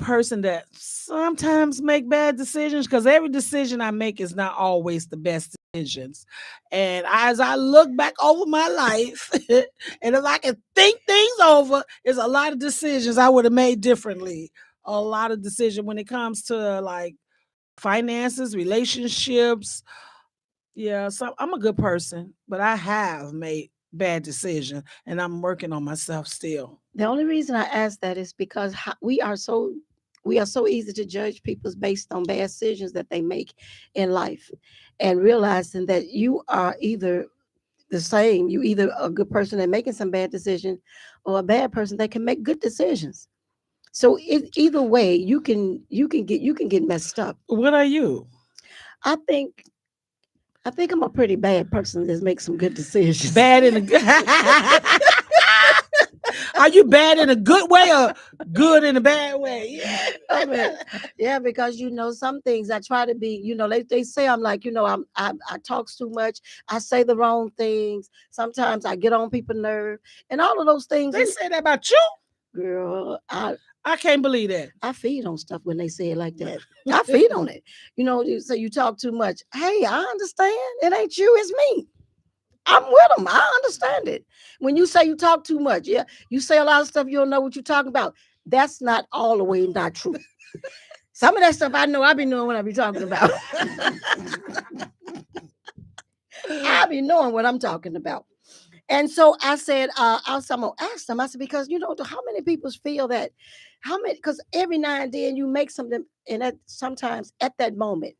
person that sometimes make bad decisions because every decision I make is not always the best decisions. And as I look back over my life, and if I can think things over, there's a lot of decisions I would have made differently. A lot of decisions when it comes to like finances, relationships. Yeah, so I'm a good person, but I have made bad decisions, and I'm working on myself still. The only reason I ask that is because we are so easy to judge people based on bad decisions that they make in life, and realizing that you are either the same. You either a good person at making some bad decisions, or a bad person that can make good decisions. So either way, you can get messed up. What are you? I think I think I'm a pretty bad person that makes some good decisions. Bad in a good. Are you bad in a good way or good in a bad way? Yeah. I mean, yeah, because some things I try to be. They say I'm like, I talk too much. I say the wrong things. Sometimes I get on people's nerve, and all of those things. They say that about you, Girl, I can't believe that. I feed on stuff when they say it like that. I feed on it. You say you talk too much. Hey, I understand. It ain't you, it's me. I'm with them. I understand it. When you say you talk too much, yeah, you say a lot of stuff you don't know what you're talking about. That's not all the way not true. Some of that stuff I know I be knowing what I be talking about. I be knowing what I'm talking about. And so I said, I'm gonna ask them. I said, because how many people feel that? How many? Because every now and then you make something, and sometimes at that moment,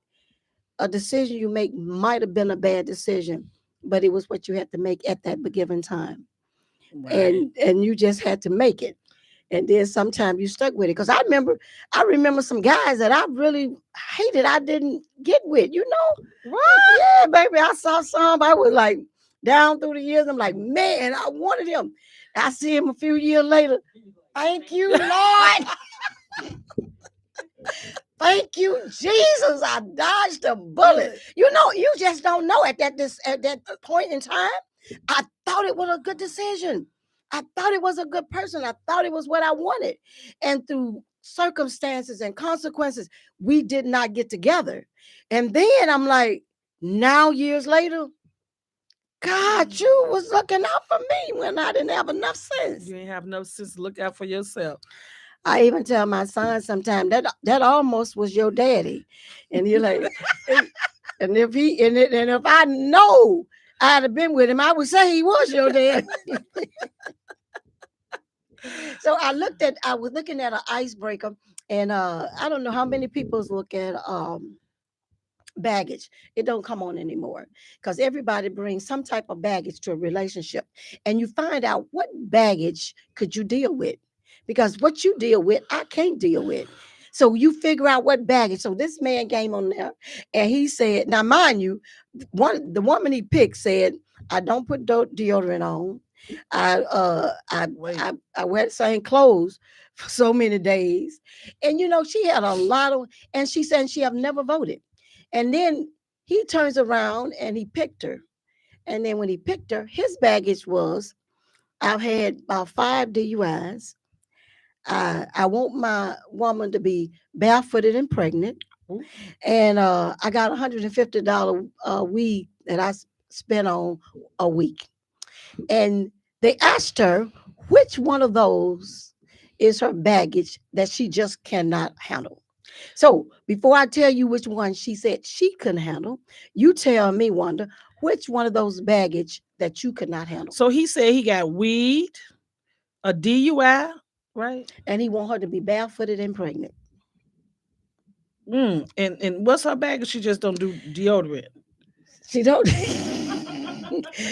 a decision you make might have been a bad decision, but it was what you had to make at that given time, Right. and you just had to make it. And then sometimes you stuck with it. Because I remember some guys that I really hated. I didn't get with. What? Yeah, baby. I saw some. I was like down through the years. I'm like, man, I wanted him. I see him a few years later. Thank you, Lord. Thank you, Jesus. I dodged a bullet. You just don't know at that point in time. I thought it was a good decision. I thought it was a good person. I thought it was what I wanted. And through circumstances and consequences, we did not get together. And then I'm like, now years later, God, you was looking out for me when I didn't have enough sense. You ain't have no sense to look out for yourself. I even tell my son sometimes that almost was your daddy. And you're like, and if I know I'd have been with him, I would say he was your dad. So I was looking at an icebreaker, and I don't know how many people look at baggage. It don't come on anymore because everybody brings some type of baggage to a relationship, and you find out what baggage could you deal with, because what you deal with I can't deal with. So you figure out what baggage. So this man came on there and he said, now mind you, the woman he picked said, I don't put deodorant on. Wait. I wear the same clothes for so many days. And she had a lot of, and she said she have never voted. And then he turns around and he picked her. And then when he picked her, his baggage was, I've had about 5 DUIs. I want my woman to be barefooted and pregnant. Ooh. And I got $150 weed that I spent on a week. And they asked her which one of those is her baggage that she just cannot handle. So before I tell you which one she said she couldn't handle, you tell me, Wanda, which one of those baggage that you could not handle. So he said he got weed, a DUI, right? And he want her to be barefooted and pregnant. And what's her baggage? She just don't do deodorant. She don't.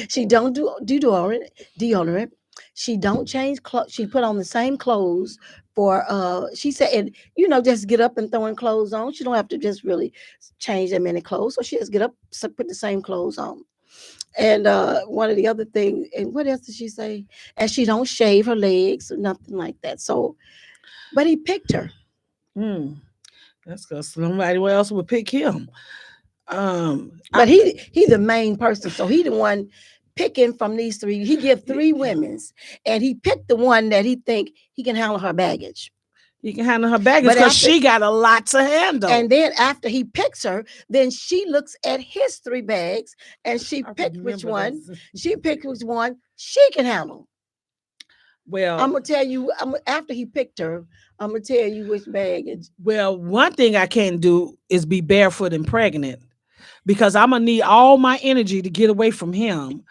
She don't do deodorant. She don't change clothes. She put on the same clothes for she said, and just get up and throwing clothes on. She don't have to just really change that many clothes. So she just get up, put the same clothes on. And one of the other things, and what else did she say? And she don't shave her legs or nothing like that. So, but he picked her. That's because somebody else would pick him. But he the main person, so he the one picking from these three. He give 3 women's, and he picked the one that he think he can handle her baggage. He can handle her baggage But because after, she got a lot to handle. and then after he picks her, then she looks at his 3 bags and she I picked which remember one. those. She picked which one she can handle. Well, I'm gonna tell you. After he picked her, I'm gonna tell you which bag. well, one thing I can't do is be barefoot and pregnant because I'm gonna need all my energy to get away from him.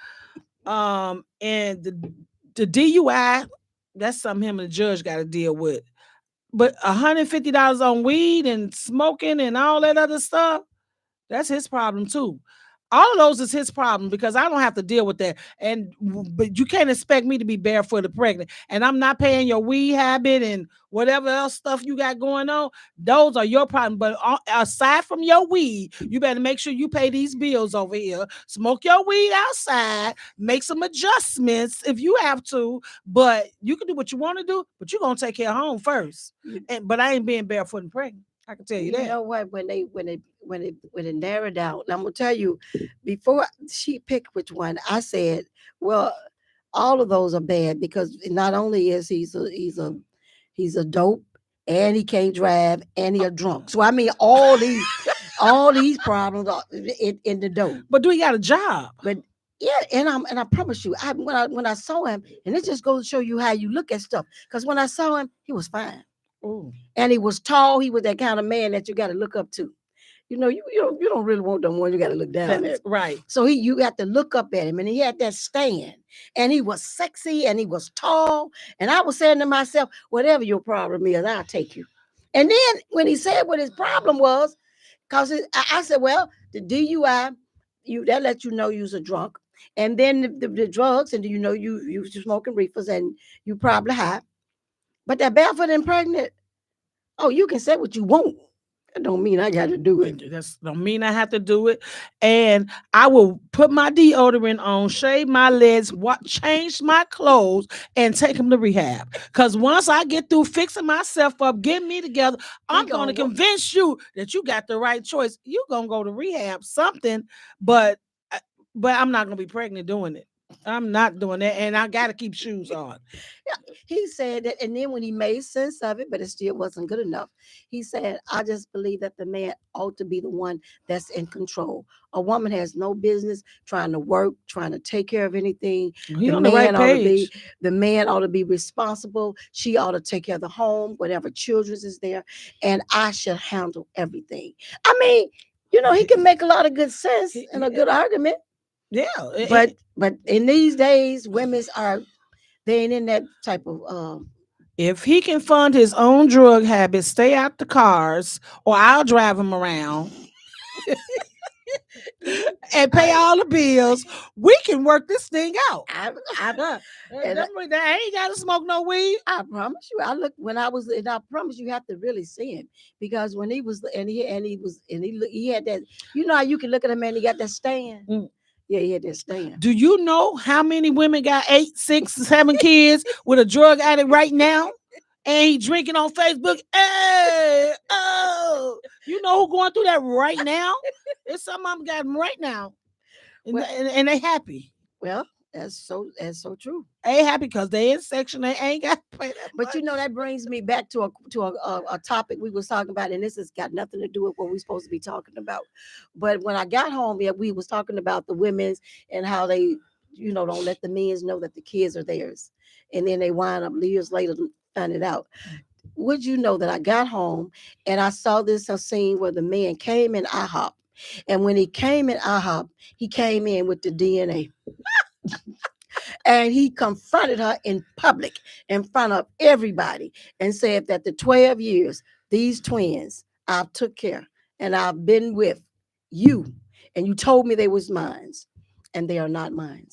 And the DUI, that's something him and the judge got to deal with. But $150 on weed and smoking and all that other stuff, that's his problem too. All of those is his problem because I don't have to deal with that. But you can't expect me to be barefoot or pregnant. And I'm not paying your weed habit and whatever else stuff you got going on. Those are your problem. But aside from your weed, you better make sure you pay these bills over here. Smoke your weed outside. Make some adjustments if you have to. But you can do what you want to do. But you're gonna take care of home first. But I ain't being barefoot and pregnant. I can tell you You that. know what? When it narrowed down, I'm gonna tell you, before she picked which one, I said, well, all of those are bad because not only is he's a dope and he can't drive and he a drunk. So I mean, all these problems are in the dope. But do he got a job? But yeah, and I promise you, when I saw him, and it just goes to show you how you look at stuff. Because when I saw him, he was fine. Ooh. And he was tall. He was that kind of man that you got to look up to. You don't really want them one you got to look down at. Right. So you got to look up at him, and he had that stand, and he was sexy, and he was tall, and I was saying to myself, whatever your problem is, I'll take you. And then when he said what his problem was, because I said, well, the DUI, that let you know you was a drunk, and then the drugs, and you smoking reefers, and you probably high, but that barefoot and pregnant. Oh, you can say what you want. That don't mean I got to do it. That don't mean I have to do it. And I will put my deodorant on, shave my legs, change my clothes, and take him to rehab. Because once I get through fixing myself up, getting me together, I'm going to convince you that you got the right choice. You're going to go to rehab, something, but I'm not going to be pregnant doing it. I'm not doing that, and I got to keep shoes on. Yeah, he said that, and then when he made sense of it, but it still wasn't good enough, he said, I just believe that the man ought to be the one that's in control. A woman has no business trying to work, trying to take care of anything. He on the right page. The man ought to be responsible. She ought to take care of the home, whatever children's is there, and I should handle everything. I mean, he can make a lot of good sense and a good argument. Yeah, but in these days, they ain't in that type of. If he can fund his own drug habits, stay out the cars, or I'll drive him around and pay all the bills, we can work this thing out. I ain't got to smoke no weed. I promise you. I looked when I was, and I promise you have to really see him because when he was, he had that. You know how you can look at him and he got that stand. Mm. Yeah, he had that stand. Do you know how many women got 8, 6, 7 kids with a drug addict right now? And he drinking on Facebook. Hey, oh, you know who going through that right now? It's some of them got them right now, and they happy. Well, that's so true. They happy because they in section. They ain't got to pay that much. But that brings me back to a topic we was talking about, and this has got nothing to do with what we're supposed to be talking about. But when I got home, we was talking about the women's and how they, don't let the men's know that the kids are theirs, and then they wind up years later find it out. Would you know that I got home and I saw a scene where the man came in IHOP, and when he came in IHOP, he came in with the DNA. And he confronted her in public in front of everybody and said that the 12 years, these twins, I've took care and I've been with you, and you told me they was mine, and they are not mine.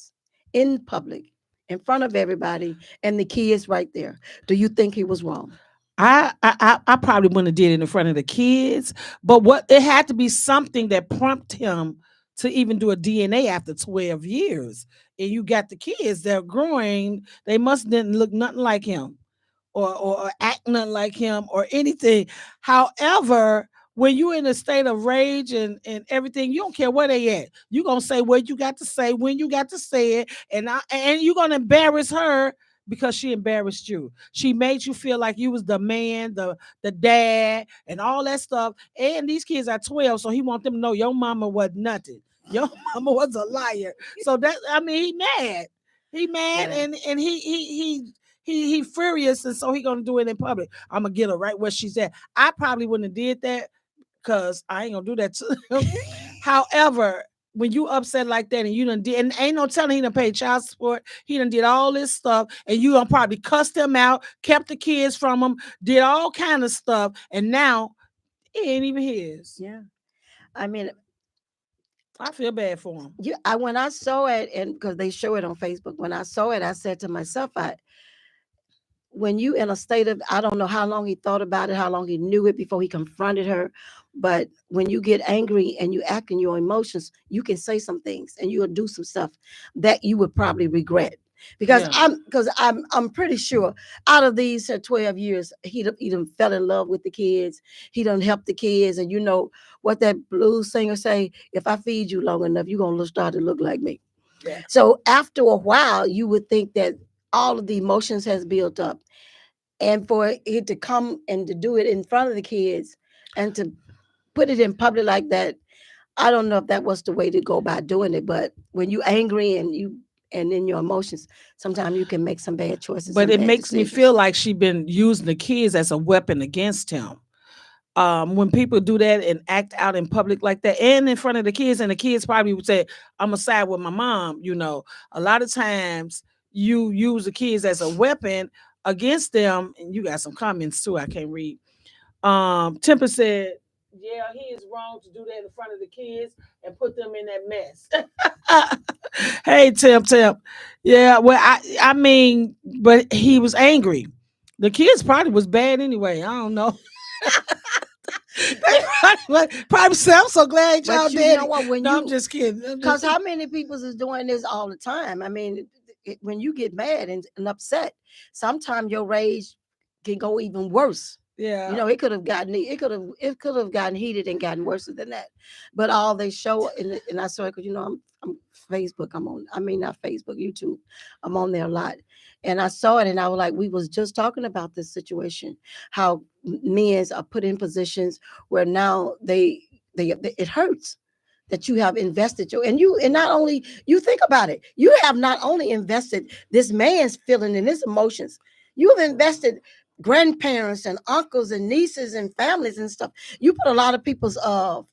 In public, in front of everybody, and the kids right there. Do you think he was wrong? I probably wouldn't have did it in front of the kids, but it had to be something that prompted him to even do a DNA after 12 years. And you got the kids, they're growing, they must didn't look nothing like him or act nothing like him or anything. However, when you're in a state of rage and everything, you don't care where they at. You're going to say what you got to say, when you got to say it, and you're going to embarrass her because she embarrassed you. She made you feel like you was the man, the dad, and all that stuff. And these kids are 12, so he want them to know your mama was nothing. Your mama was a liar. So that, I mean, he mad. He mad, Yeah. and he furious, and so he gonna do it in public. I'm gonna get her right where she's at. I probably wouldn't have did that because I ain't gonna do that to him. However, when you upset like that and you done did, and ain't no telling he done paid child support, he done did all this stuff, and you done probably cussed him out, kept the kids from him, did all kind of stuff, and now it ain't even his. Yeah. I mean, I feel bad for him. when I saw it, and because they show it on Facebook, when I saw it, I said to myself, when you in a state of, I don't know how long he thought about it, how long he knew it before he confronted her, but when you get angry and you act in your emotions, you can say some things and you'll do some stuff that you would probably regret. Because I'm pretty sure out of these 12 years, he done fell in love with the kids. He done helped the kids. And you know what that blues singer say, if I feed you long enough, you're going to start to look like me. Yeah. So after a while, you would think that all of the emotions has built up, and for it to come and to do it in front of the kids and to put it in public like that, I don't know if that was the way to go about doing it. But when you angry and in your emotions, sometimes you can make some bad choices. But it bad makes me decisions. feel like she been using the kids as a weapon against him. When people do that and act out in public like that and in front of the kids, and the kids probably would say, I'm gonna side with my mom. You know, a lot of times you use the kids as a weapon against them. And you got some comments too, I can't read. Temper said, yeah, he is wrong to do that in front of the kids and put them in that mess. Hey, Temp. Yeah, well, I mean, but he was angry. The kids probably was bad anyway. I don't know. Probably say, I'm so glad y'all But you did. know what? When No, you, I'm just kidding. because how many people is doing this all the time? I mean, when you get mad and upset, sometimes your rage can go even worse. Yeah. You know, it could have gotten heated and gotten worse than that. But all they show, and I saw it because, you know, I'm Facebook. Not Facebook, YouTube. I'm on there a lot. And I saw it and I was like, we was just talking about this situation, how men are put in positions where now they it hurts that you have invested and not only you think about it, you have not only invested this man's feeling and his emotions, you have invested grandparents and uncles and nieces and families and stuff. You put a lot of people's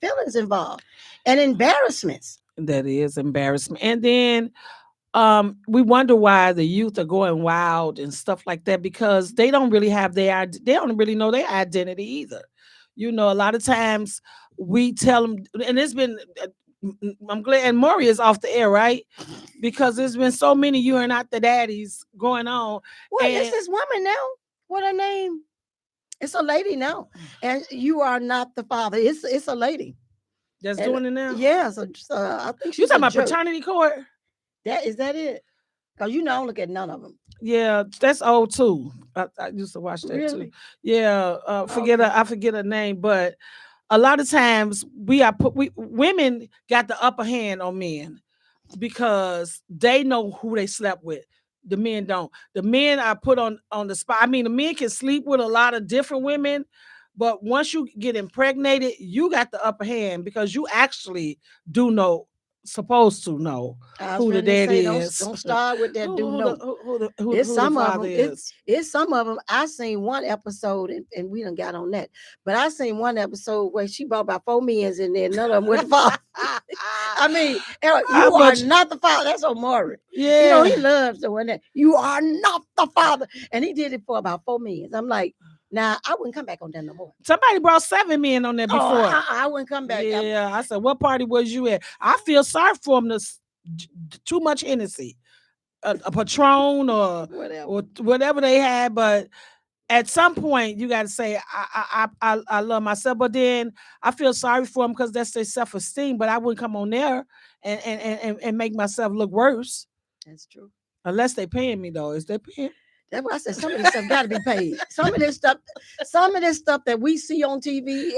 feelings involved and embarrassments. That is embarrassment. And then we wonder why the youth are going wild and stuff like that because they don't really have they don't really know their identity either. You know, a lot of times we tell them, and it's been I'm glad, and Maury is off the air, right? Because there's been so many you are not the daddies going on. Well, and it's this woman now. What her name? It's a lady now, and you are not the father. It's a lady that's doing it now. Yeah, so I think You she's talking a about jerk. paternity court? Is that it? Because you know I don't look at none of them. Yeah, that's old too. I used to watch that Really? too. Yeah, I forget her name, but a lot of times women got the upper hand on men because they know who they slept with. The men don't. The men are put on the spot. I mean, the men can sleep with a lot of different women, but once you get impregnated, you got the upper hand because you actually do know, supposed to know who the daddy is. Don't start with that. Who It's the some of father them. is. It's some of them. I seen one episode and we done got on that. But I seen one episode where she brought about 4 men in there. None of them went father. I mean, you are not the father. That's Omari. Yeah. You know, he loves doing that. You are not the father. And he did it for about 4 men. I'm like, now I wouldn't come back on that no more. Somebody brought 7 men on there before. I wouldn't come back. Yeah, I said, what party was you at? I feel sorry for him. Too much Hennessy, a Patron or whatever they had. But at some point, you got to say, I love myself. But then I feel sorry for him because that's their self-esteem. But I wouldn't come on there and make myself look worse. That's true. Unless they paying me though. Is they paying? That's why I said some of this stuff got to be paid. Some of this stuff that we see on TV,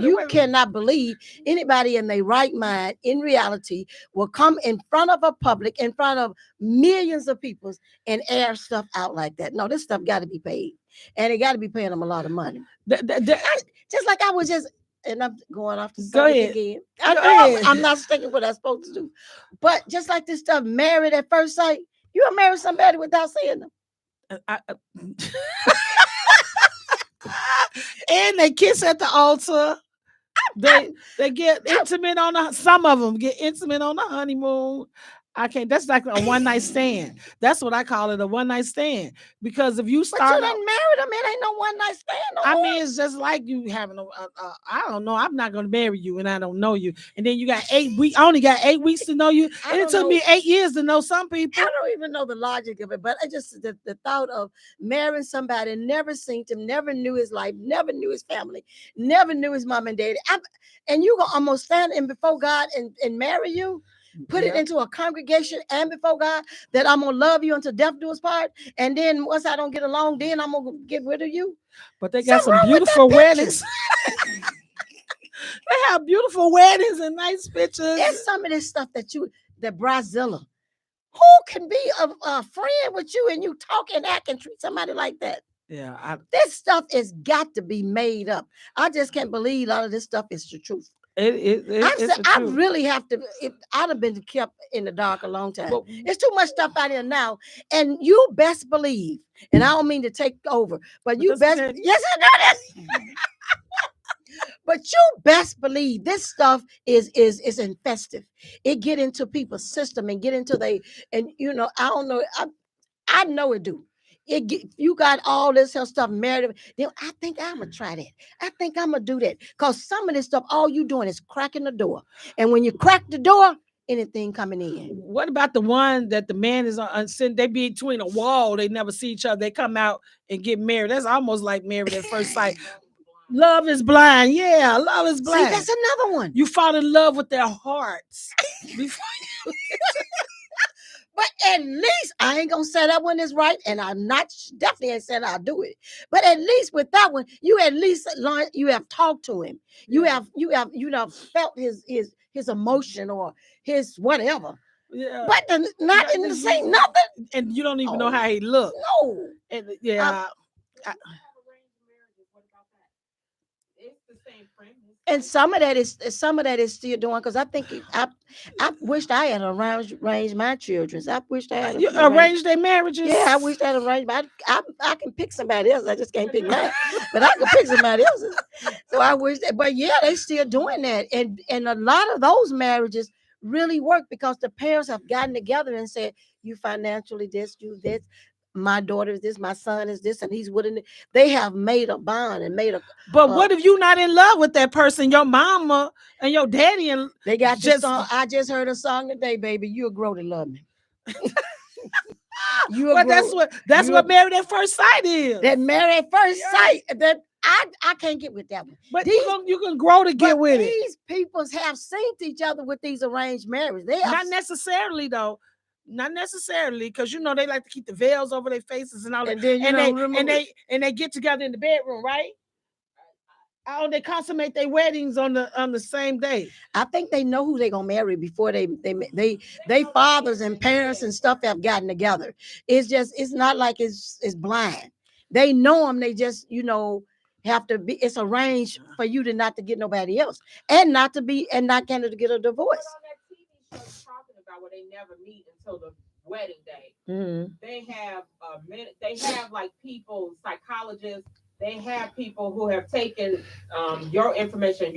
you cannot believe anybody in their right mind, in reality, will come in front of a public, in front of millions of people, and air stuff out like that. No, this stuff got to be paid, and it got to be paying them a lot of money. Just like I was just. And I'm going off the subject again. I'm not sticking what I'm supposed to do. But just like this stuff, married at first sight, you will marry somebody without seeing them. And they kiss at the altar. They get intimate on some of them get intimate on the honeymoon. I can't. That's like a one night stand. That's what I call it, a one night stand. Because if you start, but you done married them, it ain't no one night stand. No I mean, it's just like you having I don't know. I'm not going to marry you, and I don't know you. And then you got 8 weeks. I only got 8 weeks to know you, and it took me 8 years to know some people. I don't even know the logic of it, but I just the thought of marrying somebody, never seen him, never knew his life, never knew his family, never knew his mom and daddy, and you gonna almost stand in before God and marry you. Put it into a congregation and before God that I'm gonna love you until death do us part, and then once I don't get along, then I'm gonna get rid of you. But they got some beautiful weddings. They have beautiful weddings and nice pictures. There's some of this stuff that Brazilla, who can be a friend with you and you talk and act and treat somebody like that? Yeah, this stuff has got to be made up. I just can't believe a lot of this stuff is the truth. I really have to. I'd have been kept in the dark a long time. Well, there's too much stuff out here now, and you best believe. And I don't mean to take over, but you best. Yes, I know this. But you best believe this stuff is infestive. It get into people's system and get into and I don't know. I know it do. You got all this stuff married, then I think I'm gonna try that. I think I'm gonna do that, because some of this stuff, all you doing is cracking the door, and when you crack the door, anything coming in. What about the one that the man is on? They be between a wall, they never see each other, they come out and get married? That's almost like married at first sight. Love is blind. Yeah, love is blind. See, that's another one. You fall in love with their hearts. But at least I ain't gonna say that one is right, and I'm not definitely ain't saying I'll do it. But at least with that one, you at least learn. You have talked to him. You have felt his emotion or his whatever. Yeah. But not in the same nothing. And you don't even know how he looked. No. And and some of that is still doing, because I think I wished I had arranged my children's. I wished I had arranged their marriages. Yeah, I wished I had arranged. I can pick somebody else. I just can't pick mine, but I can pick somebody else's. So I wish that. But yeah, they still doing that, and a lot of those marriages really work because the parents have gotten together and said, "You financially this, you this." My daughter is this, my son is this, and he's willing to. They have made a bond and made a. But what if you not in love with that person? Your mama and your daddy, and they got this song. I just heard a song today, baby. You'll grow to love me. Well, that's what married at first sight is. That married at first sight. That I can't get with that one. But you can grow to get with it. These people have seen each other with these arranged marriages. They not necessarily though. Not necessarily, because they like to keep the veils over their faces and all that. And they get together in the bedroom, right? Oh, they consummate their weddings on the same day. I think they know who they're gonna marry before they fathers and parents and stuff have gotten together. It's not like it's blind. They know them. They just have to be. It's arranged for you to not to get nobody else, and not to get a divorce. Where they never meet until the wedding day. Mm-hmm. They have like people, psychologists. They have people who have taken your information,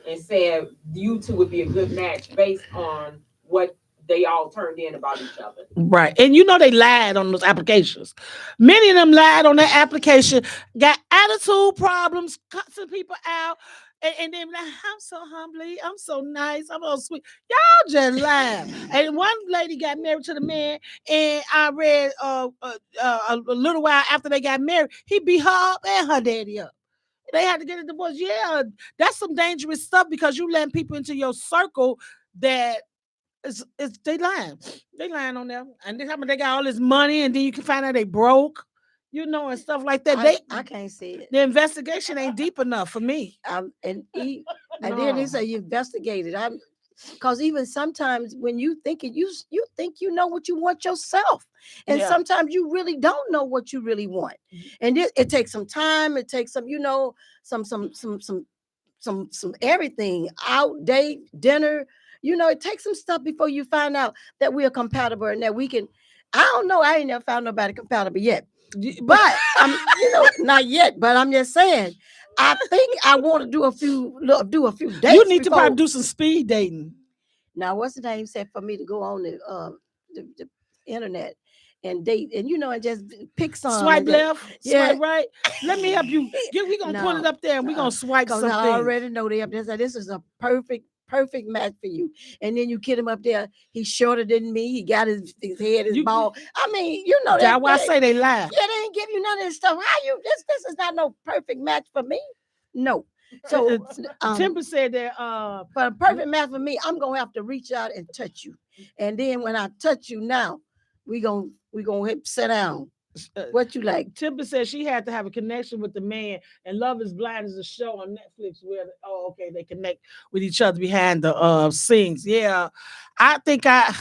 and said you two would be a good match based on what they all turned in about each other. Right. And they lied on those applications. Many of them lied on that application, got attitude problems, cussing people out. And then I'm so humbly, I'm so nice, I'm so sweet. Y'all just laugh. And one lady got married to the man, and I read a little while after they got married, he beat her up and her daddy up. They had to get a divorce. Yeah, that's some dangerous stuff, because you letting people into your circle that It's they lying. They lying on them. And they got all this money, and then you can find out they broke, and stuff like that. I can't see it. The investigation ain't deep enough for me. And then they say you investigated. Because even sometimes when you think it, you think you know what you want yourself, and sometimes you really don't know what you really want, and it takes some time. It takes some some everything out, date, dinner. It takes some stuff before you find out that we are compatible and that we can. I don't know. I ain't never found nobody compatible yet, but I'm not yet. But I'm just saying. I think I want to do a few dates. You need to probably do some speed dating. Now, what's the name said for me to go on the internet and date and and just pick some swipe left, swipe right. Let me help you. We're gonna pull it up there and we're gonna swipe something. I already know they up there. So this is a perfect match for you. And then you get him up there. He's shorter than me. He got his head is bald. I mean, that's why I say they lie. Yeah, they ain't give you none of this stuff. How you this is not no perfect match for me. No. So Timber said that for a perfect match for me, I'm gonna have to reach out and touch you. And then when I touch you now, we gonna sit down. What you like? Timber said she had to have a connection with the man, and Love is Blind is a show on Netflix where they connect with each other behind the scenes. Yeah, I think I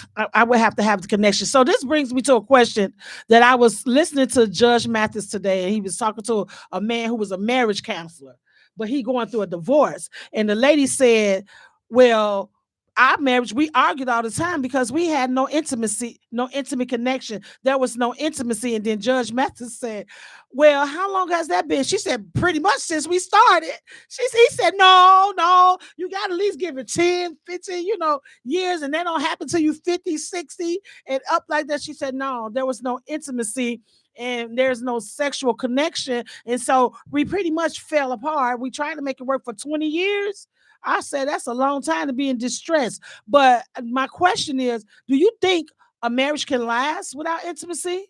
would have to have the connection. So this brings me to a question that I was listening to Judge Mathis today, and he was talking to a man who was a marriage counselor, but he going through a divorce, and the lady said, "Well, our marriage, we argued all the time because we had no intimacy, no intimate connection. There was no intimacy." And then Judge Mathis said, "Well, how long has that been?" She said, "Pretty much since we started." He said, no, you got to at least give it 10, 15, years. And that don't happen till you 50, 60 and up like that. She said, no, there was no intimacy and there's no sexual connection. And so we pretty much fell apart. We tried to make it work for 20 years. I said that's a long time to be in distress. But my question is, do you think a marriage can last without intimacy?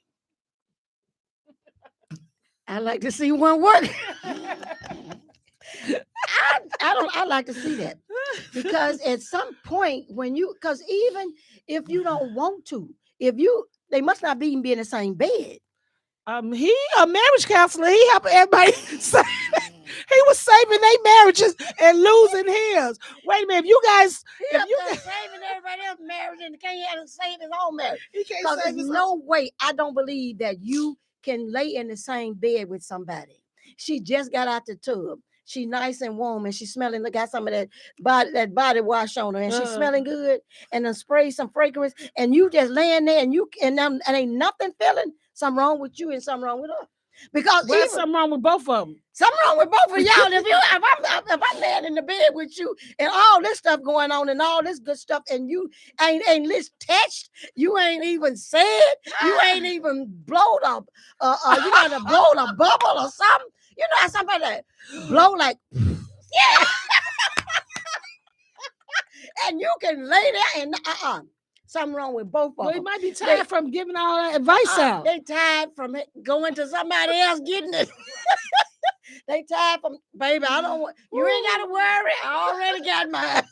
I like to see one work. I like to see that. Because at some point because even if you don't want to, they must not be in the same bed. He a marriage counselor. He helped everybody. He was saving their marriages and losing his. Wait a minute, saving everybody else's marriage and can't save his own marriage. Because there's no way. I don't believe that you can lay in the same bed with somebody. She just got out the tub. She nice and warm, and she smelling. Got some of that body wash on her, and she's smelling good. And then spray some fragrance, and you just laying there, and ain't nothing feeling. Something wrong with you, and something wrong with her. Because there's something wrong with both of them. Something wrong with both of y'all. If I'm laying in the bed with you, and all this stuff going on, and all this good stuff, and you ain't list touched, you ain't even said, you ain't even blowed up. You gotta blow a bubble or something. You know how somebody that blow like, yeah. And you can lay there and something wrong with both of them. They might be tired from giving all that advice out. They tired from going to somebody else getting it. They tired from, baby, I don't want, you ain't got to worry. I already got mine.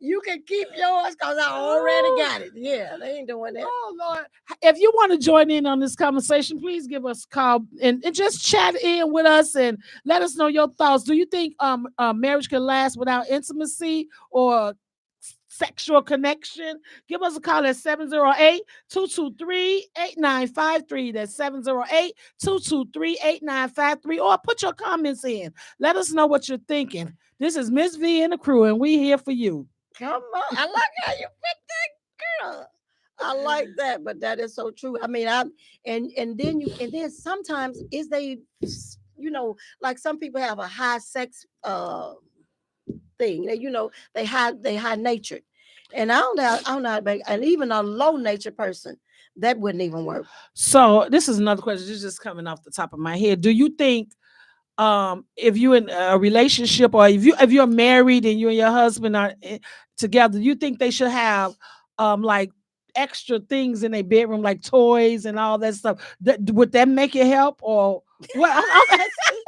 You can keep yours because I already got it. Yeah, they ain't doing that. Oh, Lord. If you want to join in on this conversation, please give us a call and just chat in with us and let us know your thoughts. Do you think marriage can last without intimacy or sexual connection? Give us a call at 708-223-8953. That's 708-223-8953. Or put your comments in. Let us know what you're thinking. This is Miss Vee and the Crew, and we here for you. Come on. I like how you picked that girl. I like that, but that is so true. I mean, and then sometimes like some people have a high sex thing. They high natured. And I don't know, and even a low nature person, that wouldn't even work. So this is another question. This is just coming off the top of my head. Do you think if you're in a relationship or if you're married and you and your husband are together, you think they should have like extra things in their bedroom, like toys and all that stuff? Would that make it help or what? I'm asking.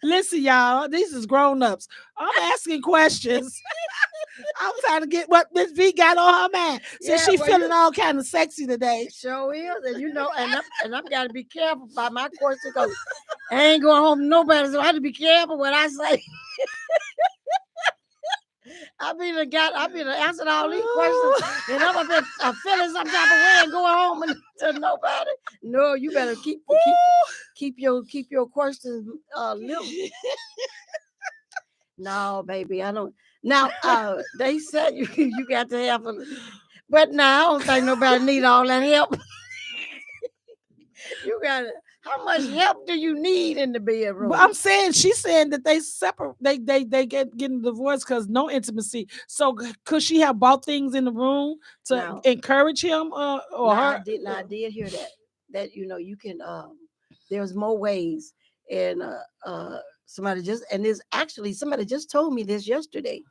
Listen, y'all, these is grown-ups. I'm asking questions. I'm trying to get what Miss V got on her mind. Since she feeling all kind of sexy today. Sure is, and I'm got to be careful about my question because I ain't going home to nobody, so I have to be careful what I say. I been answered all these questions, and I'm feeling some type of way and going home and to nobody. No, you better keep your questions little. No, baby, I don't. Now, they said you got to have a, but now I don't think nobody need all that help. You got to. How much help do you need in the bedroom? But I'm saying she's saying that they separate. They getting divorced because no intimacy. So could she have bought things in the room to encourage him or her? I did hear that. That you can. There's more ways, and somebody just told me this yesterday,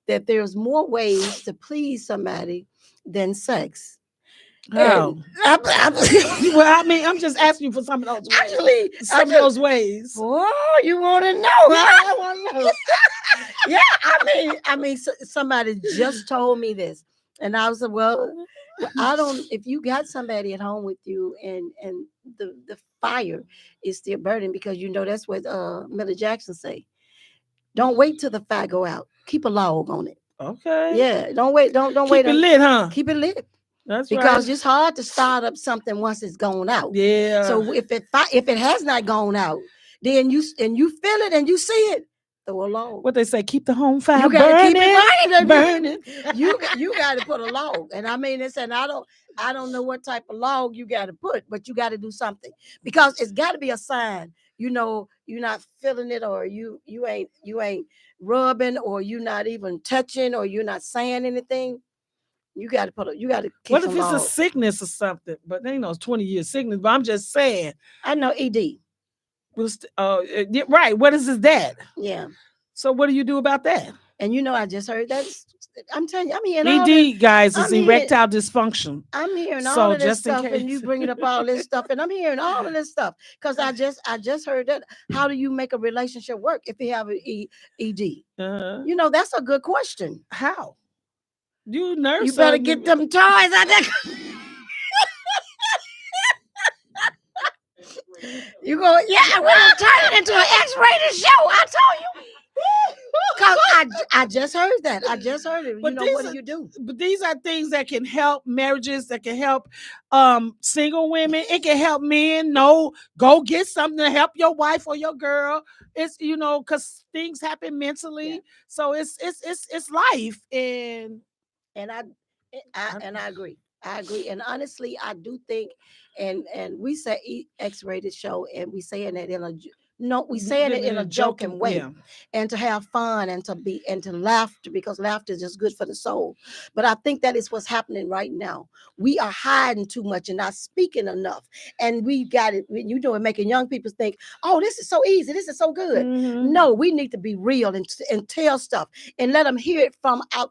that there's more ways to please somebody than sex. Oh. Well, I mean, I'm just asking you for some of those ways. Some of those ways. Oh, you want to know? I want to know. Yeah, I mean, somebody just told me this, and I was like, well, I don't. If you got somebody at home with you, and the fire is still burning, because that's what Miller Jackson say. Don't wait till the fire go out. Keep a log on it. Okay. Yeah. Don't wait. Don't wait. Keep it lit, huh? Keep it lit. That's because it's hard to start up something once it's gone out. Yeah. So if it has not gone out, then you feel it and you see it, throw a log. What they say, keep the home fire you gotta burning. Keep it burning. You got to put a log, and I mean, I don't know what type of log you got to put, but you got to do something, because it's got to be a sign. You're not feeling it, or you ain't rubbing, or you're not even touching, or you're not saying anything. You got to what if it's a sickness or something? But they know it's 20-year sickness. But I'm just saying. I know ED. Right. What is that? Yeah. So what do you do about that? And I just heard that. I'm telling you, I'm hearing ED, all this, guys, is erectile dysfunction. I'm hearing all of this stuff, and you bringing up all this stuff, and I'm hearing all of this stuff because I just heard that. How do you make a relationship work if you have an ED? Uh-huh. That's a good question. How? You nurse. You better get them toys out there. You go, yeah, we're gonna turn it into an X-rated show. I told you. Cause I just heard that. I just heard it. But what do you do? But these are things that can help marriages, that can help single women. It can help men. Go get something to help your wife or your girl. It's because things happen mentally. Yeah. So it's life, and I agree. I agree. And honestly, I do think, and we say X-rated show, and we saying that we saying it in a joking way, and to have fun, and to laugh, because laughter is just good for the soul. But I think that is what's happening right now. We are hiding too much and not speaking enough, and we got it. Making young people think, oh, this is so easy, this is so good. Mm-hmm. No, we need to be real and tell stuff and let them hear it from a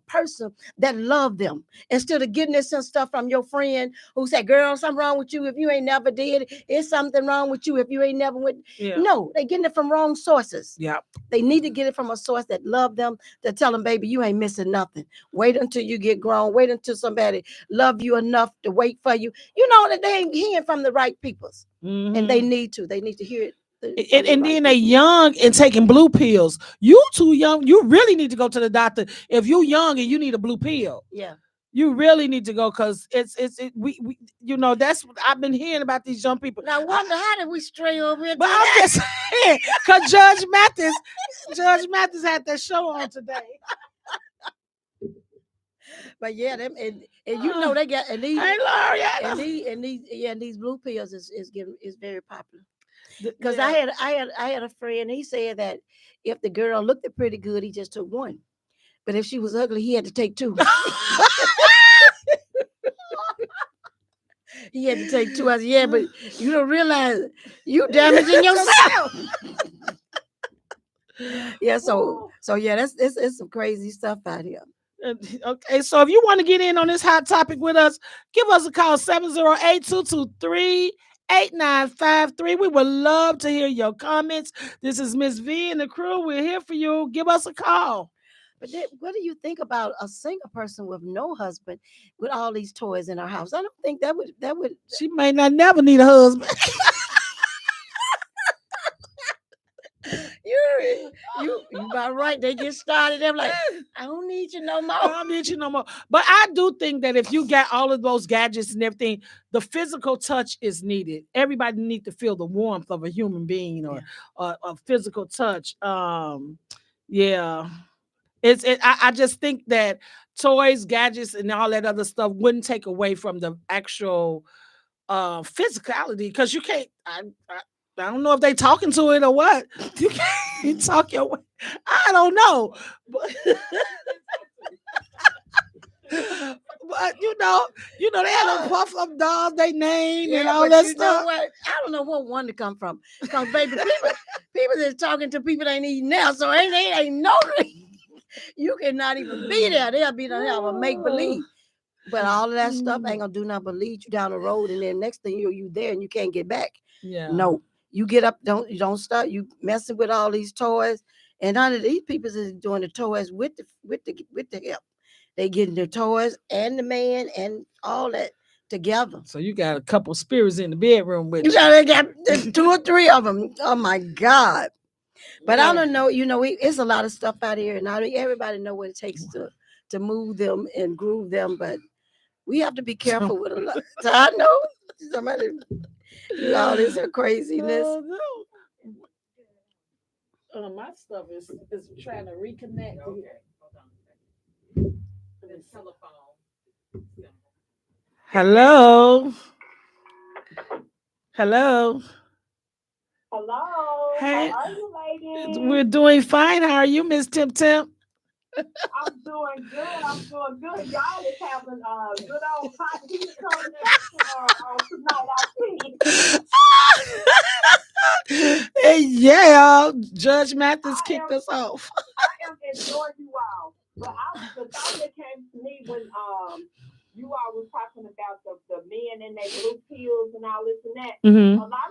person that love them, instead of getting this stuff from your friend who said, girl, something wrong with you if you ain't never did it. It's something wrong with you if you ain't never went. Yeah. No, they're getting it from wrong sources. Yeah. They need to get it from a source that love them, that tell them, baby, you ain't missing nothing. Wait until you get grown. Wait until somebody love you enough to wait for you. That they ain't hearing from the right peoples. Mm-hmm. And they need to hear it. And then they young and taking blue pills. You too young. You really need to go to the doctor if you young and you need a blue pill. Yeah. You really need to go, because we that's what I've been hearing about these young people. Now I wonder how did we stray over here? But I'm just saying, because Judge Mathis had that show on today. But yeah, them and they got these blue pills is very popular. Because I had a friend, he said that if the girl looked pretty good, he just took one. But if she was ugly, he had to take two. He had to take two. I said, yeah, but you don't realize you damaging yourself. Yeah, so yeah, it's some crazy stuff out here. Okay, so if you want to get in on this hot topic with us, give us a call, 708-223-8953. We would love to hear your comments. This is Miss V and the crew. We're here for you. Give us a call. But what do you think about a single person with no husband with all these toys in her house? I don't think that would. She may not never need a husband. You about right. They get started. They're like, I don't need you no more. I don't need you no more. But I do think that if you got all of those gadgets and everything, the physical touch is needed. Everybody needs to feel the warmth of a human being or a physical touch. Yeah. I just think that toys, gadgets, and all that other stuff wouldn't take away from the actual physicality, because you can't. I don't know if they talking to it or what. You can't talk your way. I don't know, but, but they had a puff up dolls, they name and all that stuff. What? I don't know what one to come from, because baby, people is talking to people they ain't eating now, so ain't no. You cannot even be there. They'll be there have a make believe. But all of that stuff ain't gonna do nothing but lead you down the road, and then next thing you there and you can't get back. Yeah. No, you get up, don't start. You messing with all these toys, and none of these people is doing the toys with the help. They getting the toys and the man and all that together. So you got a couple spirits in the bedroom with you. They got 2 or 3 of them. Oh my God. But I don't know, it's a lot of stuff out here, and everybody know what it takes to move them and groove them, but we have to be careful with a lot. So I know somebody do all this craziness. My stuff is trying to reconnect. The telephone. Hello. Hello. Hello. Hey. How are you, ladies? We're doing fine. How are you, Miss Tim Tim? I'm doing good. Y'all is having good old hot tea coming tonight, I see. Hey, yeah, Judge Mathis kicked us off. I am enjoying you all. But the thought that came to me when you all was talking about the men and their blue pills and all this and that. Mm-hmm. A lot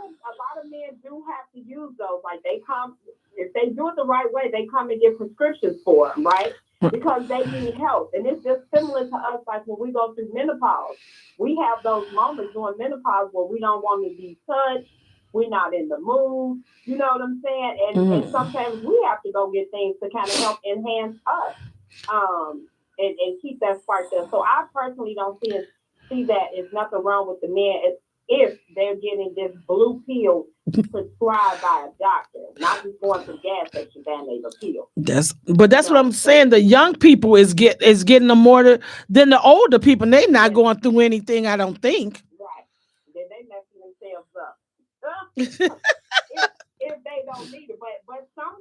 of men do have to use those. Like they come, if they do it the right way, they come and get prescriptions for them, right? Because they need help. And it's just similar to us, like when we go through menopause. We have those moments during menopause where we don't want to be touched. We're not in the mood. You know what I'm saying? And sometimes we have to go get things to kind of help enhance us. And keep that spark there. So I personally don't see that there's nothing wrong with the men if they're getting this blue pill prescribed by a doctor, not just going to the gas station buying a pill. That's what I'm saying. The young people is getting them more than the older people. They're not going through anything, I don't think. Right. Then they messing themselves up. if they don't need it. But some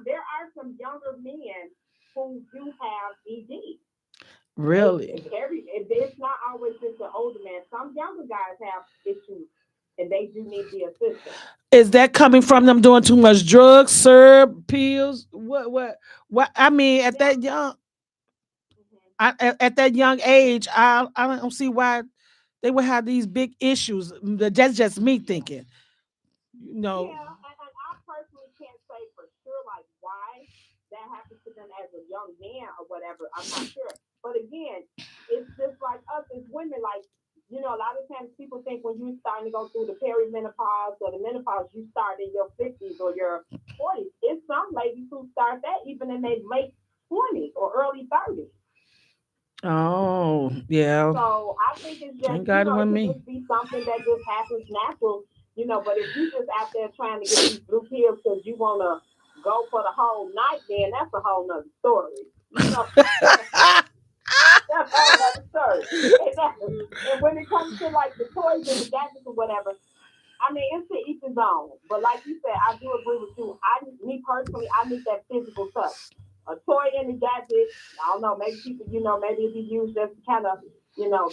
there are some younger men who do have ED. Really? It's not always just the older man. Some younger guys have issues, and they do need the assistance. Is that coming from them doing too much drugs, syrup, pills? What? I mean, at that young, at that young age, I don't see why they would have these big issues. That's just me thinking. Yeah, and I personally can't say for sure, like why that happens to them as a young man or whatever. I'm not sure. But again, it's just like us as women, like, a lot of times people think when you're starting to go through the perimenopause or the menopause, you start in your 50s or your 40s. It's some ladies who start that even in their late 20s or early 30s. Oh, yeah. So I think it's just, it just be something that just happens natural, but if you just out there trying to get these blue pills because you want to go for the whole night, then that's a whole nother story. That's a whole nother story. And when it comes to like the toys and the gadgets or whatever, I mean, it's to each his own. But like you said, I do agree with you. Me personally, I need that physical touch. A toy and a gadget, I don't know, maybe people, maybe it be used just to kind of,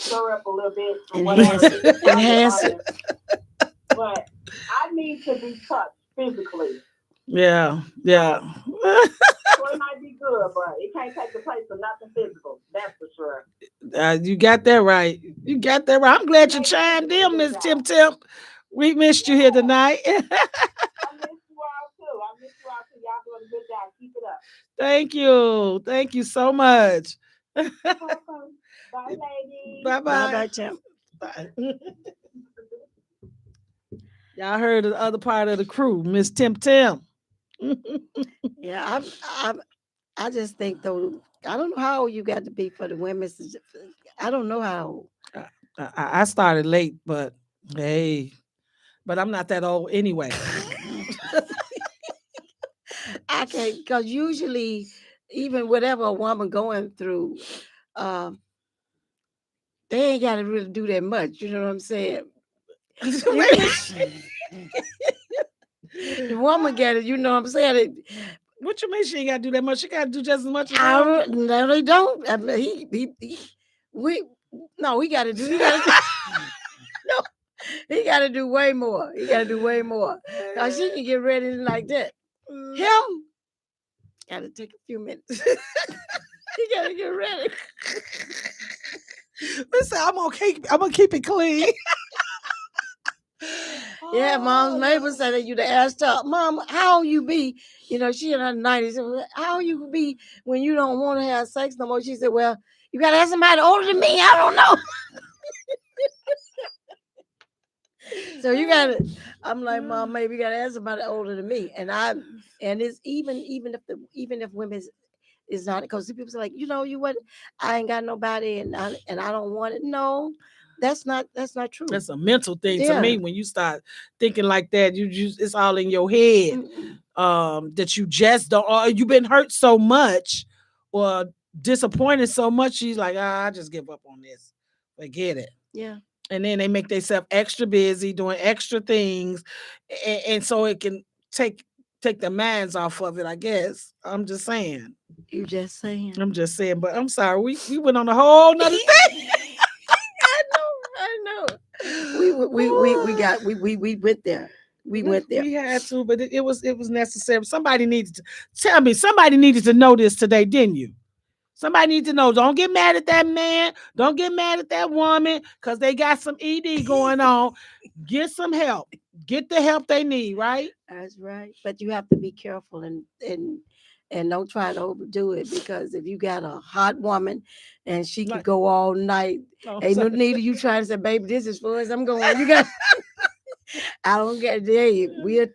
stir up a little bit. Enhance it. But I need to be touched physically. Yeah. Toy might be good, but it can't take the place of nothing physical. That's for sure. You got that right. I'm glad you chimed in, Miss Tim Tim. We missed you here tonight. I miss you all too. Y'all do doing a good job. Keep it up. Thank you. Thank you so much. Welcome. Bye, ladies. Bye Bye bye. bye, Tim. Bye. Y'all heard the other part of the crew, Miss Tim Tim. Yeah, I just think though, I don't know how old you got to be for the women. I don't know how old. I started late, but hey, but I'm not that old anyway. I can't, because usually, even whatever a woman going through, um, they ain't got to really do that much. You know what I'm saying? The woman got it. You know what I'm saying? What you mean she ain't got to do that much? She got to do just as much as I No, they don't. I mean, we got to do. He got to. No, he got to do way more. He got to do way more. Cause she can get ready like that. Him got to take a few minutes. He got to get ready. Listen, I'm gonna keep it clean. Yeah, Mom's neighbor said that you'd asked her, Mom, how you be? You know, she in her 90s. How you be when you don't want to have sex no more? She said, well, you got to ask somebody older than me. I don't know. So you got to, I'm like, Mom, maybe you got to ask somebody older than me. And it's even if women is not, because people say like, you know, you what, I ain't got nobody and I don't want it. No, that's not true. That's a mental thing to me. When you start thinking like that, it's all in your head. That you just don't, or you've been hurt so much or disappointed so much, she's like, I just give up on this. Forget it. Yeah. And then they make themselves extra busy doing extra things, and so it can take the minds off of it, I guess. I'm just saying. You just saying. I'm just saying, but I'm sorry. We went on a whole nother thing. I know. We went there. We went there. We had to, but it was necessary. Somebody needed to tell me. Somebody needed to know this today, didn't you? Somebody needs to know. Don't get mad at that man. Don't get mad at that woman because they got some ED going on. Get some help. Get the help they need, right? That's right. But you have to be careful and don't try to overdo it, because if you got a hot woman and she could go all night, ain't no need of you trying to say, baby, this is for us. I'm going. You got. I don't get it. We'll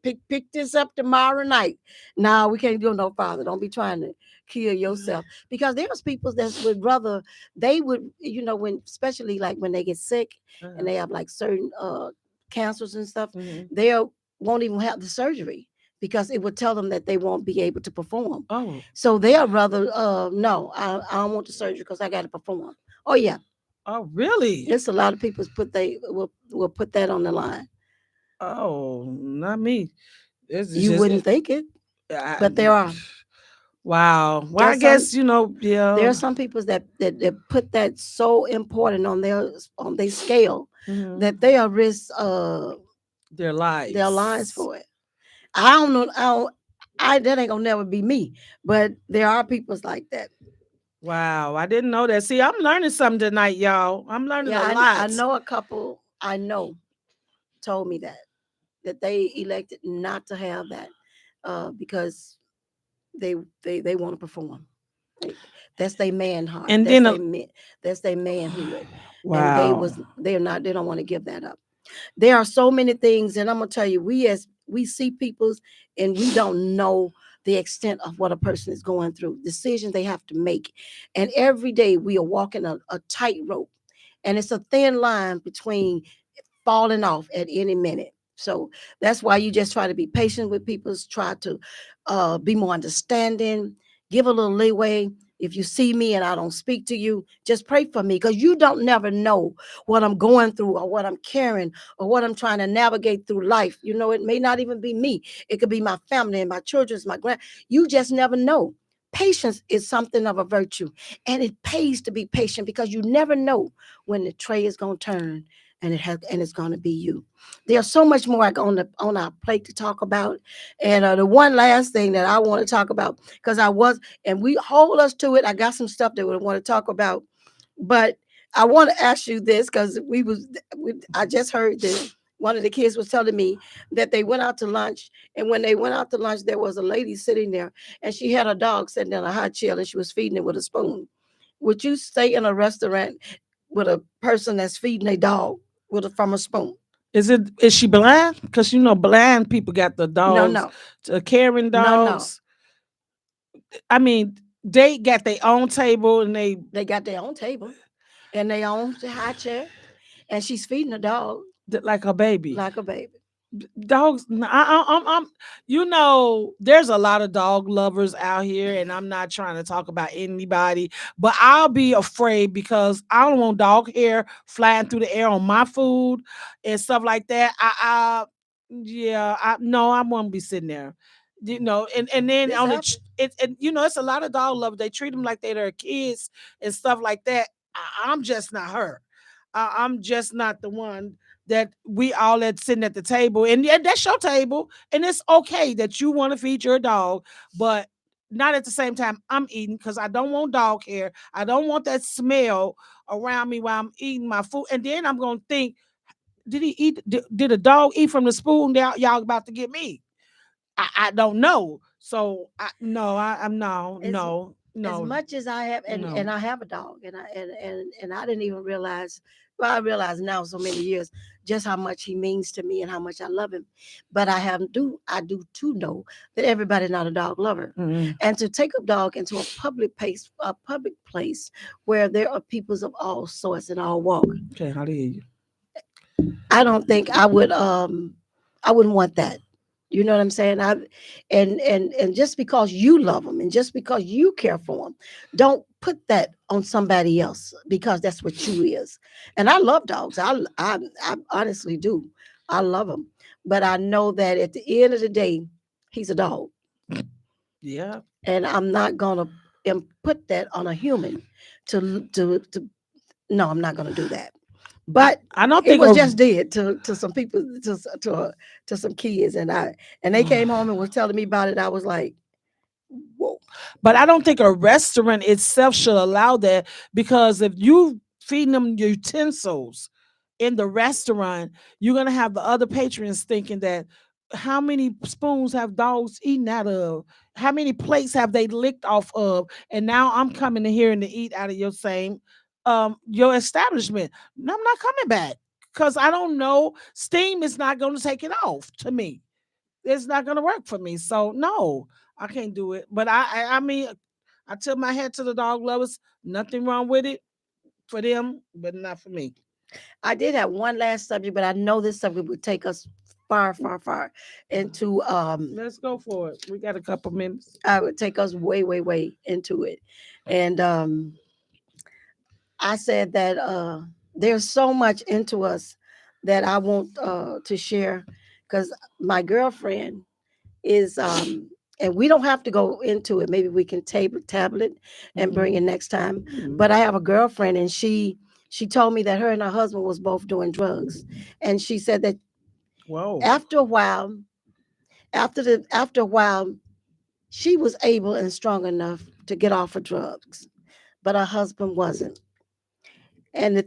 pick this up tomorrow night. No, we can't go no farther. Don't be trying to kill yourself, because there's people that would rather, they would, you know, when, especially like when they get sick and they have like certain cancers and stuff, they won't even have the surgery because it would tell them that they won't be able to perform. Oh, so they'll rather no, I don't want the surgery because I got to perform. Oh yeah. Oh really? It's a lot of people will put that on the line. Oh, not me. You wouldn't think it, but there are. Wow. Well, I guess, you know, yeah. There are some people that put that so important on their scale that they are risk their lives for it. I don't know. That ain't gonna never be me, but there are people like that. Wow, I didn't know that. See, I'm learning something tonight, y'all. I'm learning a lot. I know a couple told me that they elected not to have that because they want to perform. That's their man heart. And that's their manhood. Wow. And they don't want to give that up. There are so many things, and I'm gonna tell you, we see people's and we don't know the extent of what a person is going through, decisions they have to make. And every day we are walking a tightrope, and it's a thin line between falling off at any minute. So that's why you just try to be patient with people, try to be more understanding, give a little leeway. If you see me and I don't speak to you, just pray for me, because you don't never know what I'm going through or what I'm carrying or what I'm trying to navigate through life. You know, it may not even be me. It could be my family and my children, my grand. You just never know. Patience is something of a virtue, and it pays to be patient, because you never know when the tray is going to turn and it's going to be you. There's so much more on our plate to talk about. And the one last thing that I want to talk about, because we hold us to it. I got some stuff that we want to talk about, but I want to ask you this, because I just heard this one of the kids was telling me that they went out to lunch, and when they went out to lunch, there was a lady sitting there, and she had a dog sitting in a high chair, and she was feeding it with a spoon. Would you stay in a restaurant with a person that's feeding a dog from a spoon? Is she blind? Because blind people got the No, dogs, no, caring no, no. dogs. I mean, they got their own table and They got their own table and their own high chair, and she's feeding the dog like a baby. like a baby. Dogs, there's a lot of dog lovers out here, and I'm not trying to talk about anybody, but I'll be afraid because I don't want dog hair flying through the air on my food and stuff like that. No, I won't be sitting there. And then This on happened. it's a lot of dog lovers. They treat them like they're their kids and stuff like that. I'm just not her. I'm just not the one that we all at sitting at the table, and yeah, that's your table, and it's okay that you want to feed your dog, but not at the same time I'm eating, because I don't want dog hair. I don't want that smell around me while I'm eating my food, and then I'm gonna think, did he eat? Did a dog eat from the spoon that y'all about to get me? I don't know. So I'm no, As, no, as no, much as I have, and no. I have a dog, and I didn't even realize. Well, I realize now, so many years, just how much he means to me and how much I love him. But I do too know that everybody's not a dog lover, and to take a dog into a public place where there are peoples of all sorts and all walk. Okay, how do you? I don't think I would. I wouldn't want that. You know what I'm saying? And just because you love them and just because you care for them, don't put that on somebody else, because that's what you is. And I love dogs. I honestly do. I love them, but I know that at the end of the day, he's a dog. Yeah. And I'm not gonna put that on a human. To no, I'm not gonna do that. But I don't it think was just did to some people, to some kids, and they came home and was telling me about it. I was like, whoa. But I don't think a restaurant itself should allow that, because if you feeding them utensils in the restaurant, you're gonna have the other patrons thinking that, how many spoons have dogs eaten out of? How many plates have they licked off of? And now I'm coming in here and to eat out of your establishment. No, I'm not coming back, because I don't know. Steam is not going to take it off to me. It's not going to work for me. So no, I can't do it. But I mean, I tip my hat to the dog lovers. Nothing wrong with it for them, but not for me. I did have one last subject, but I know this subject would take us far, far, far into Let's go for it. We got a couple minutes. I would take us way, way, way into it. And I said that there's so much into us that I want to share, because my girlfriend is and we don't have to go into it. Maybe we can tablet it and bring it next time. But I have a girlfriend, and she told me that her and her husband was both doing drugs, and she said that Whoa. after a while, she was able and strong enough to get off of drugs, but her husband wasn't. And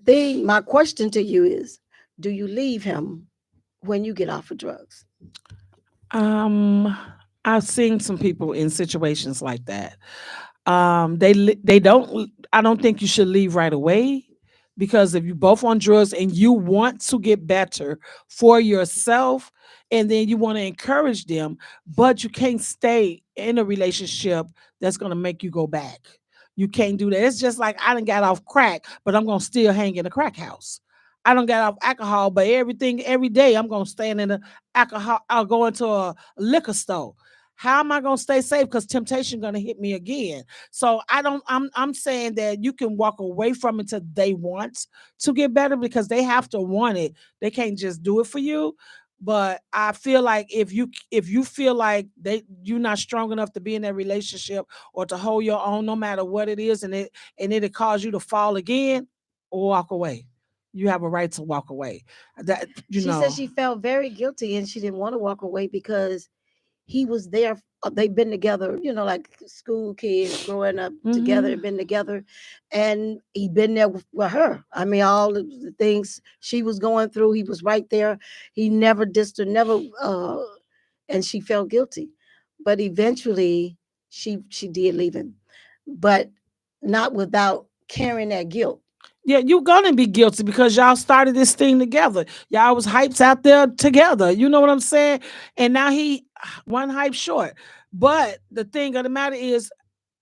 my question to you is, do you leave him when you get off of drugs? I've seen some people in situations like that. They don't. I don't think you should leave right away, because if you both on drugs and you want to get better for yourself, and then you want to encourage them, but you can't stay in a relationship that's going to make you go back. You can't do that. It's just like, I done got off crack, but I'm going to still hang in a crack house. I don't got off alcohol, but every day I'm going to stand in a alcohol. I'll go into a liquor store. How am I going to stay safe? Because temptation going to hit me again. So I'm saying that you can walk away from it until they want to get better, because they have to want it. They can't just do it for you. But I feel like if you feel like you're not strong enough to be in that relationship or to hold your own, no matter what it is, and it'll cause you to fall again, or walk away. You have a right to walk away. That She said she felt very guilty, and she didn't want to walk away because he was there they've been together, like school kids growing up together, Mhm. been together, and he been there with her. I mean, all of the things she was going through, he was right there. He never dissed her, never, and she felt guilty, but eventually she did leave him, but not without carrying that guilt. Yeah, you're gonna be guilty because y'all started this thing together. Y'all was hypes out there together. You know what I'm saying? And now he one hype short. But the thing of the matter is,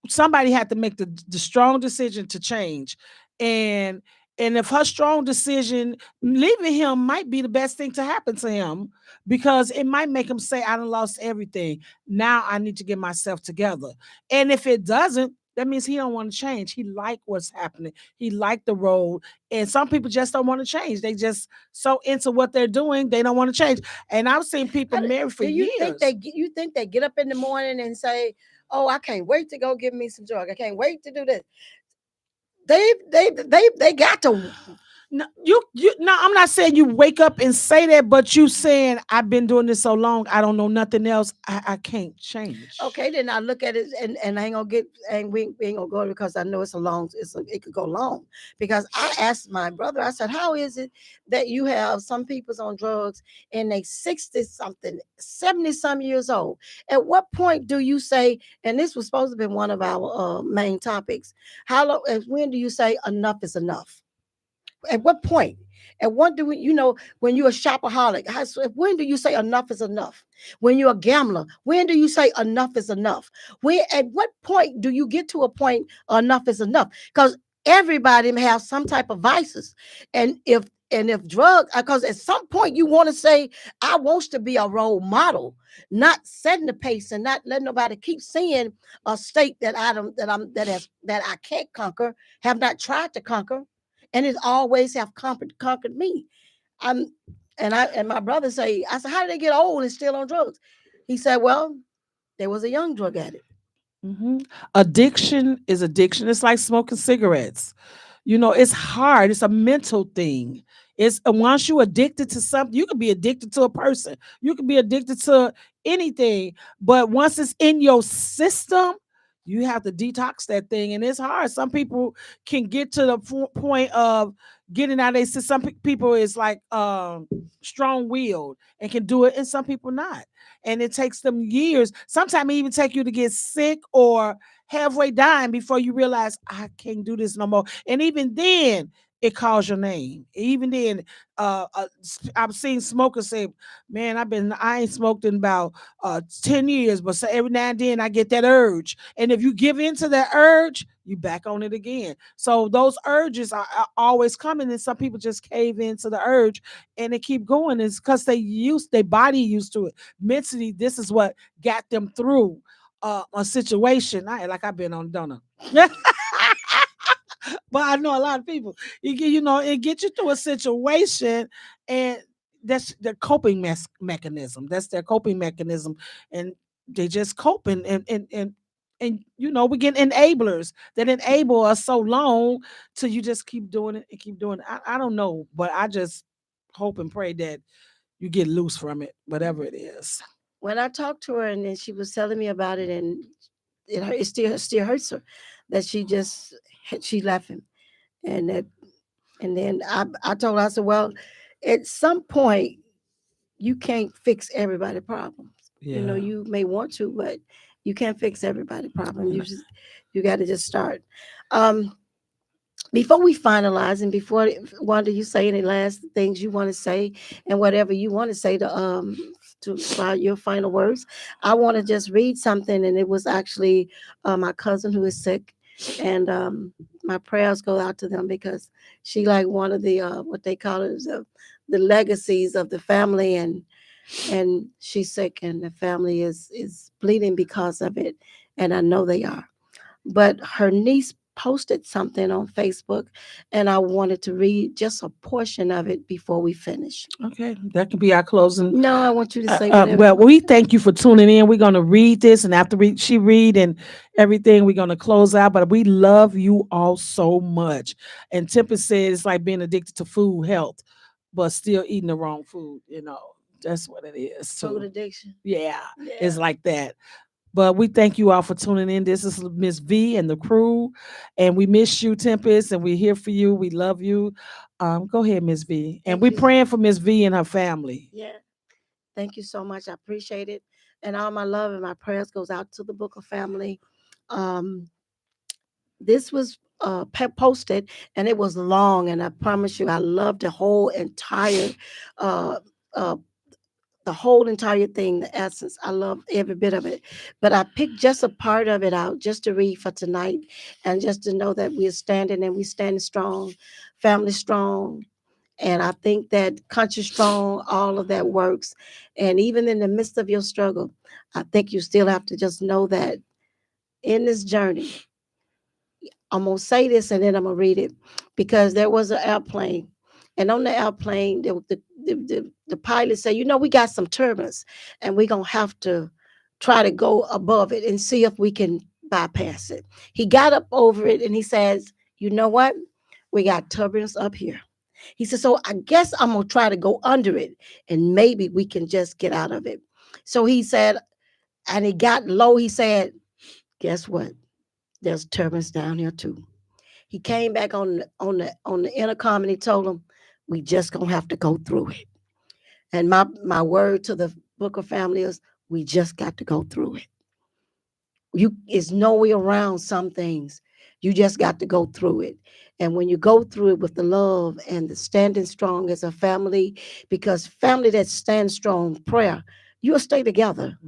somebody had to make the strong decision to change, and if her strong decision leaving him might be the best thing to happen to him, because it might make him say, I done lost everything, now I need to get myself together. And if it doesn't, that means he don't want to change. He like what's happening, he like the road. And some people just don't want to change. They just so into what they're doing, they don't want to change. And I've seen people married for Do you think years. they get up in the morning and say, "Oh, I can't wait to go give me some drug. I can't wait to do this." They got to. No, you no, I'm not saying you wake up and say that, but you saying I've been doing this so long, I don't know nothing else. I can't change. Okay, then I look at it, and I ain't gonna get, and we ain't gonna go because I know it could go long. Because I asked my brother, I said, how is it that you have some people's on drugs and they 60 something, 70 some years old? At what point do you say, and this was supposed to be one of our main topics, how long, when do you say enough is enough? At what point? And what do we, when you're a shopaholic, when do you say enough is enough? When you're a gambler, when do you say enough is enough? At what point do you get to a point enough is enough? Because everybody may have some type of vices. And if drugs, because at some point you want to say, I want to be a role model, not setting the pace and not letting nobody keep seeing a state that I can't conquer, have not tried to conquer, and it always have conquered me. I'm and my brother say, I said, how did they get old and still on drugs? He said, well, there was a young drug addict. Hmm. Addiction is addiction. It's like smoking cigarettes. It's hard. It's a mental thing. It's once you addicted to something, you could be addicted to a person. You could be addicted to anything. But once it's in your system, you have to detox that thing, and it's hard. Some people can get to the point of getting out of their system. Some people is like strong willed and can do it, and some people not. And it takes them years. Sometimes it even take you to get sick or halfway dying before you realize I can't do this no more. And even then, it calls your name. Even then, I've seen smokers say, "Man, I ain't smoked in about 10 years, but so every now and then I get that urge." And if you give in to that urge, you back on it again. So those urges are always coming, and some people just cave into the urge and they keep going. It's because their body used to it. Mentally, this is what got them through a situation. I've been on donor. But I know a lot of people. It get you through a situation, and that's their coping mechanism. That's their coping mechanism, and they just coping, and we get enablers that enable us so long till you just keep doing it and keep doing it. I don't know, but I just hope and pray that you get loose from it, whatever it is. When I talked to her and then she was telling me about it, and it still hurts her that she left him, and that and then I told her, I said, well, at some point you can't fix everybody's problems. Yeah. You may want to, but you can't fix everybody's problem. You got to just start. Um, Before we finalize, and before Wanda, you say any last things you want to say, and whatever you want to say to your final words, I want to just read something, and it was actually my cousin who is sick, and my prayers go out to them because she like one of the what they call it is the legacies of the family, and she's sick, and the family is bleeding because of it, and I know they are. But her niece posted something on Facebook, and I wanted to read just a portion of it before we finish. Okay, that could be our closing. No, I want you to say whatever. Well, we thank you for tuning in. We're going to read this, and after she read and everything, we're going to close out. But we love you all so much. And Tempest said it's like being addicted to food health, but still eating the wrong food. That's what it is. Food addiction. Yeah, Yeah. it's like that. But we thank you all for tuning in. This is Miss V and the crew, and we miss you, Tempest, and we're here for you. We love you. Go ahead, Miss V, and Thank we're you. praying for Miss V and her family. Yeah. Thank you so much. I appreciate it. And all my love and my prayers goes out to the Booker family. Um, this was posted and it was long, and I promise you I love uh, uh, the whole entire thing, the essence. I love every bit of it. But I picked just a part of it out just to read for tonight, and just to know that we're standing and we're standing strong, family strong. And I think that country strong, all of that works. And even in the midst of your struggle, I think you still have to just know that in this journey, I'm gonna say this and then I'm gonna read it, because there was an airplane, and on the airplane, the pilot said, we got some turbulence, and we're gonna have to try to go above it and see if we can bypass it. He got up over it and he says, you know what? We got turbulence up here. He said, so I guess I'm gonna try to go under it and maybe we can just get out of it. So he said, and he got low, he said, guess what? There's turbulence down here too. He came back on the intercom and he told them, we just gonna have to go through it. And my word to the Booker family is, we just got to go through it. You It's no way around some things. You just got to go through it. And when you go through it with the love and the standing strong as a family, because family that stands strong, prayer, you'll stay together,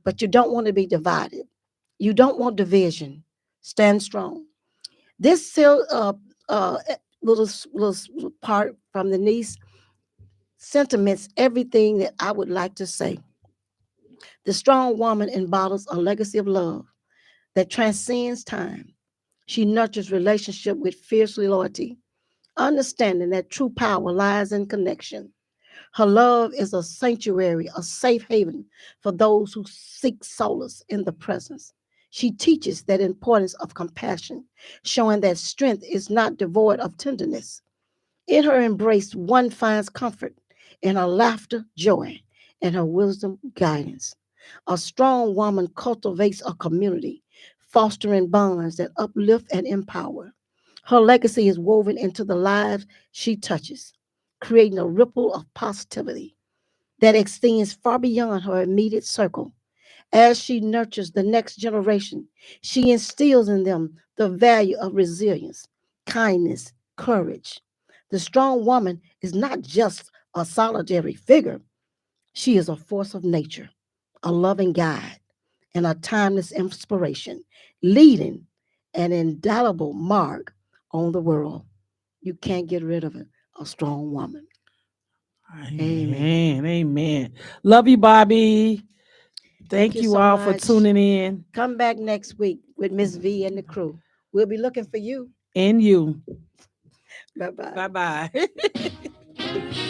but you don't want to be divided. You don't want division. Stand strong. This little part from the niece sentiments everything that I would like to say. The strong woman embodies a legacy of love that transcends time. She nurtures relationship with fierce loyalty, understanding that true power lies in connection. Her love is a sanctuary, a safe haven for those who seek solace in the presence. She teaches that importance of compassion, showing that strength is not devoid of tenderness. In her embrace, one finds comfort, in her laughter, joy, and her wisdom, guidance. A strong woman cultivates a community, fostering bonds that uplift and empower. Her legacy is woven into the lives she touches, creating a ripple of positivity that extends far beyond her immediate circle. As she nurtures the next generation, she instills in them the value of resilience, kindness, courage. The strong woman is not just a solitary figure, she is a force of nature, a loving guide, and a timeless inspiration, leading an indelible mark on the world. You can't get rid of it. A strong woman. Amen. Amen. Amen. Love you, Bobby. Thank Thank you you so all for much. tuning in. Come back next week with Miss V and the crew. We'll be looking for you. And you. Bye bye. Bye bye.